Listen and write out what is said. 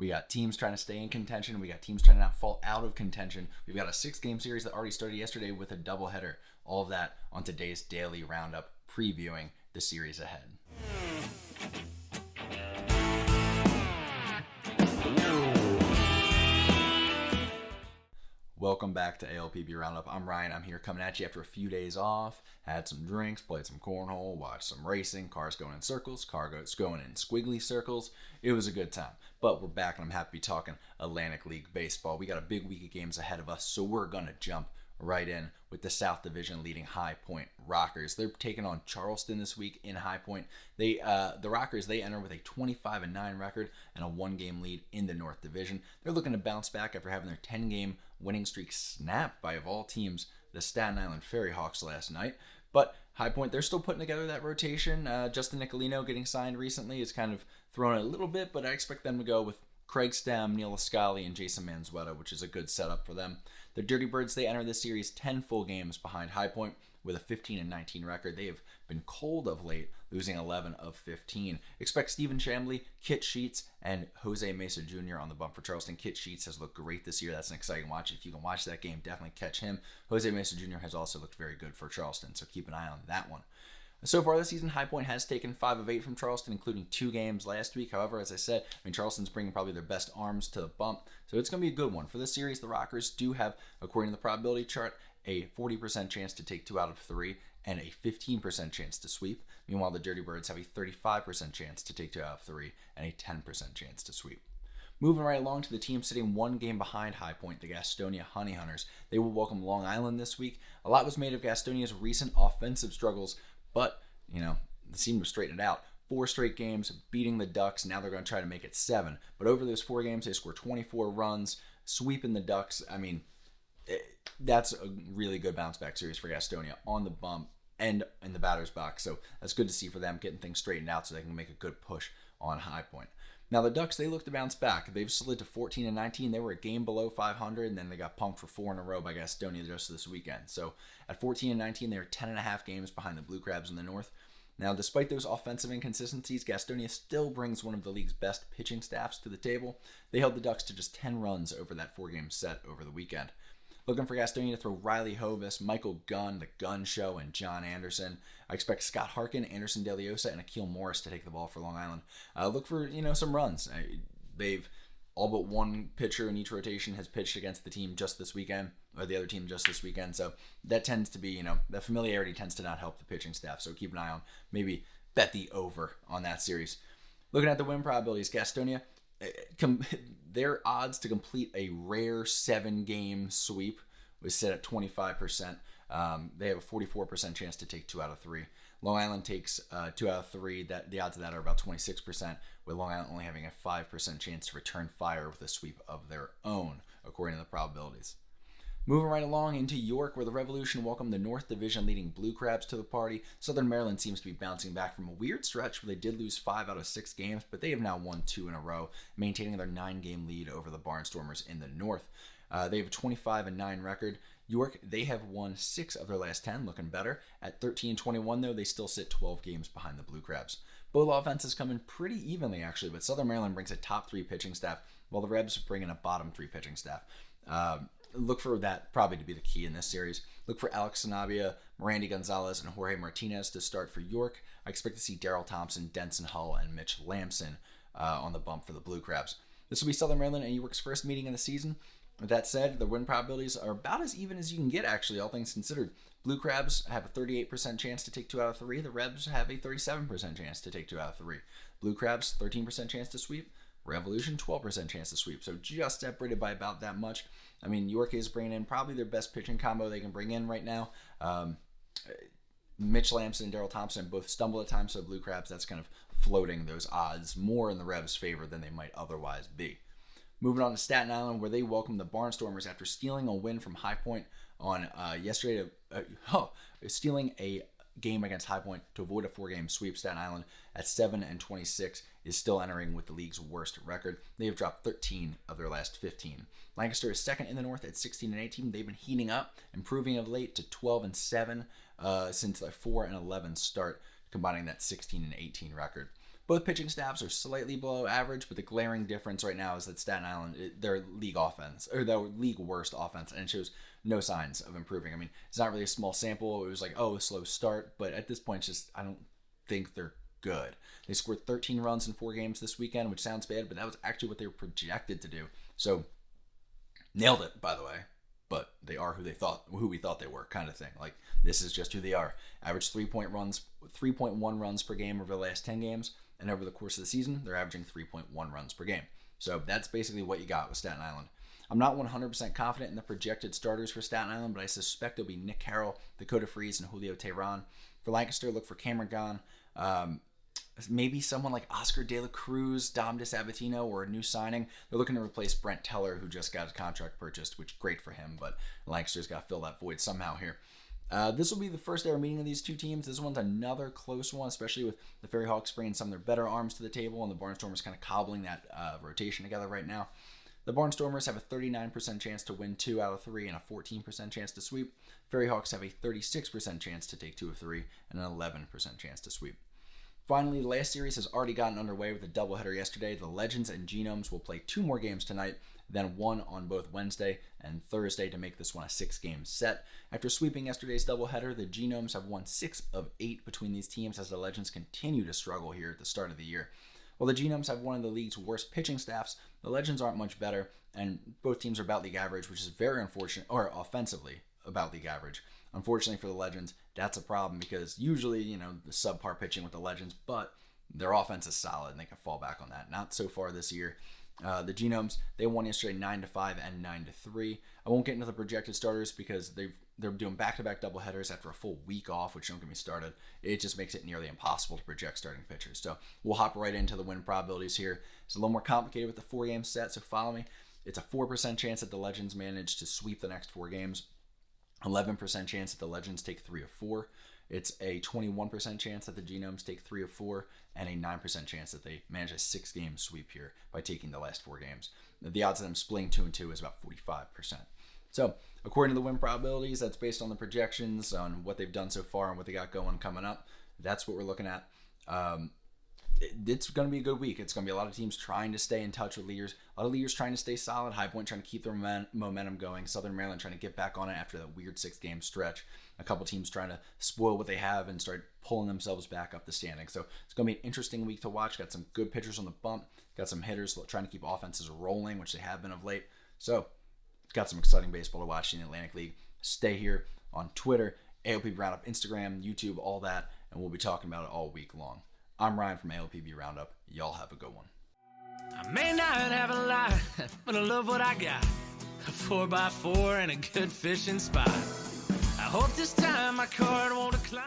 We got teams trying to stay in contention. We got teams trying to not fall out of contention. We've got a 6-game series that already started yesterday with a doubleheader. All of that on today's daily roundup, previewing the series ahead. Welcome back to ALPB Roundup. I'm Ryan. I'm here coming at you after a few days off. Had some drinks, played some cornhole, watched some racing, cars going in circles, cars going in squiggly circles. It was a good time. But we're back and I'm happy to be talking Atlantic League baseball. We got a big week of games ahead of us, so we're going to jump right in with the South Division leading High Point Rockers. They're taking on Charleston this week in High Point. The Rockers, they enter with a 25-9 record and a 1-game lead in the North Division. They're looking to bounce back after having their 10-game winning streak snapped by, of all teams, the Staten Island FerryHawks last night. But High Point, they're still putting together that rotation. Justin Nicolino getting signed recently is kind of throwing it a little bit, but I expect them to go with Craig Stem, Neil Ascali, and Jason Manzueta, which is a good setup for them. The Dirty Birds, they enter this series 10 full games behind High Point with a 15-19 record. They have been cold of late, losing 11 of 15. Expect Stephen Chambly, Kit Sheets, and Jose Mesa Jr. on the bump for Charleston. Kit Sheets has looked great this year. That's an exciting watch. If you can watch that game, definitely catch him. Jose Mesa Jr. has also looked very good for Charleston, so keep an eye on that one. So far this season, High Point has taken 5 of 8 from Charleston, including 2 games last week. However, as I said, Charleston's bringing probably their best arms to the bump, so it's going to be a good one. For this series, the Rockers do have, according to the probability chart, a 40% chance to take 2 out of 3 and a 15% chance to sweep. Meanwhile, the Dirty Birds have a 35% chance to take 2 out of 3 and a 10% chance to sweep. Moving right along to the team sitting 1 game behind High Point, the Gastonia Honey Hunters. They will welcome Long Island this week. A lot was made of Gastonia's recent offensive struggles, but, they seem to straighten it out. 4 straight games, beating the Ducks. Now they're going to try to make it 7. But over those 4 games, they scored 24 runs, sweeping the Ducks. That's a really good bounce-back series for Gastonia on the bump and in the batter's box. So that's good to see for them, getting things straightened out so they can make a good push on High Point. Now, the Ducks, they look to bounce back. They've slid to 14-19. They were a game below 500, and then they got punked for 4 in a row by Gastonia just this weekend. So at 14-19, they're 10.5 games behind the Blue Crabs in the North. Now, despite those offensive inconsistencies, Gastonia still brings one of the league's best pitching staffs to the table. They held the Ducks to just 10 runs over that 4-game set over the weekend. Looking for Gastonia to throw Riley Hovis, Michael Gunn, the Gun Show, and John Anderson. I expect Scott Harkin, Anderson DeLiosa, and Akil Morris to take the ball for Long Island. Look for, some runs. They've all but one pitcher in each rotation has pitched against the team just this weekend, or the other team just this weekend. So that tends to be, that familiarity tends to not help the pitching staff. So keep an eye on, maybe bet the over on that series. Looking at the win probabilities, Gastonia, their odds to complete a rare 7-game sweep was set at 25%. They have a 44% chance to take 2 out of 3. Long Island takes 2 out of 3. The odds of that are about 26%, with Long Island only having a 5% chance to return fire with a sweep of their own, according to the probabilities. Moving right along into York, where the Revolution welcomed the North Division leading Blue Crabs to the party. Southern Maryland seems to be bouncing back from a weird stretch where they did lose 5 out of 6 games, but they have now won 2 in a row, maintaining their 9-game lead over the Barnstormers in the North. They have a 25-9 record. York, they have won 6 of their last 10, looking better. At 13-21, though, they still sit 12 games behind the Blue Crabs. Both offenses come in pretty evenly, actually, but Southern Maryland brings a top 3 pitching staff, while the Rebs bring in a bottom 3 pitching staff. Look for that probably to be the key in this series. Look for Alex Sanabia, Mirandy Gonzalez, and Jorge Martinez to start for York. I expect to see Darryl Thompson, Denson Hull, and Mitch Lamson on the bump for the Blue Crabs. This will be Southern Maryland and York's first meeting in the season. With that said, the win probabilities are about as even as you can get, actually, all things considered. Blue Crabs have a 38% chance to take 2 out of 3. The Rebs have a 37% chance to take 2 out of 3. Blue Crabs, 13% chance to sweep. Revolution, 12% chance to sweep. So just separated by about that much. York is bringing in probably their best pitching combo they can bring in right now. Mitch Lamson and Darryl Thompson both stumble at times, so Blue Crabs, that's kind of floating those odds more in the Rebs' favor than they might otherwise be. Moving on to Staten Island, where they welcome the Barnstormers after stealing a win from High Point on yesterday. Stealing a game against High Point to avoid a 4-game sweep. Staten Island at 7-26 is still entering with the league's worst record. They have dropped 13 of their last 15. Lancaster is second in the North at 16-18. They've been heating up, improving of late to 12-7 since their 4-11 start, combining that 16-18 record. Both pitching staffs are slightly below average, but the glaring difference right now is that Staten Island, their league offense, or their league worst offense, and it shows no signs of improving. I mean, it's not really a small sample. It was like, a slow start, but at this point, I don't think they're good. They scored 13 runs in 4 games this weekend, which sounds bad, but that was actually what they were projected to do. So, nailed it, by the way. But they are who we thought they were, kind of thing. Like, this is just who they are. Average 3.1 runs per game over the last 10 games, and over the course of the season, they're averaging 3.1 runs per game. So that's basically what you got with Staten Island. I'm not 100% confident in the projected starters for Staten Island, but I suspect it'll be Nick Carroll, Dakota Freeze, and Julio Teheran. For Lancaster, look for Cameron Gahn. Maybe someone like Oscar De La Cruz, Dom DeSabatino, or a new signing. They're looking to replace Brent Teller, who just got his contract purchased, which great for him, but Lancaster's got to fill that void somehow here. This will be the first ever meeting of these two teams. This one's another close one, especially with the FerryHawks bringing some of their better arms to the table and the Barnstormers kind of cobbling that rotation together right now. The Barnstormers have a 39% chance to win 2 out of 3 and a 14% chance to sweep. FerryHawks have a 36% chance to take 2 of 3 and an 11% chance to sweep. Finally, the last series has already gotten underway with a doubleheader yesterday. The Legends and Genomes will play 2 more games tonight, then 1 on both Wednesday and Thursday to make this one a 6-game set. After sweeping yesterday's doubleheader, the Genomes have won 6 of 8 between these teams as the Legends continue to struggle here at the start of the year. While the Genomes have one of the league's worst pitching staffs, the Legends aren't much better, and both teams are about league average, which is very unfortunate, or offensively about league average. Unfortunately for the Legends, that's a problem because usually, the subpar pitching with the Legends, but their offense is solid and they can fall back on that. Not so far this year. The Genomes, they won yesterday 9-5 and 9-3. I won't get into the projected starters because they're doing back-to-back doubleheaders after a full week off, which don't get me started. It just makes it nearly impossible to project starting pitchers. So we'll hop right into the win probabilities here. It's a little more complicated with the 4-game set, so follow me. It's a 4% chance that the Legends manage to sweep the next 4 games. 11% chance that the Legends take 3 of 4. It's a 21% chance that the Genomes take 3 of 4, and a 9% chance that they manage a 6-game sweep here by taking the last 4 games. The odds of them splitting 2 and 2 is about 45%. So, according to the win probabilities, that's based on the projections on what they've done so far and what they got going coming up. That's what we're looking at. It's going to be a good week. It's going to be a lot of teams trying to stay in touch with leaders. A lot of leaders trying to stay solid. High Point trying to keep their momentum going. Southern Maryland trying to get back on it after that weird 6-game stretch. A couple teams trying to spoil what they have and start pulling themselves back up the standings. So it's going to be an interesting week to watch. Got some good pitchers on the bump. Got some hitters trying to keep offenses rolling, which they have been of late. So it's got some exciting baseball to watch in the Atlantic League. Stay here on Twitter, AOPB Roundup, Instagram, YouTube, all that, and we'll be talking about it all week long. I'm Ryan from AOPB Roundup. Y'all have a good one. I may not have a lot, but I love what I got. A 4x4 and a good fishing spot. I hope this time my card won't decline.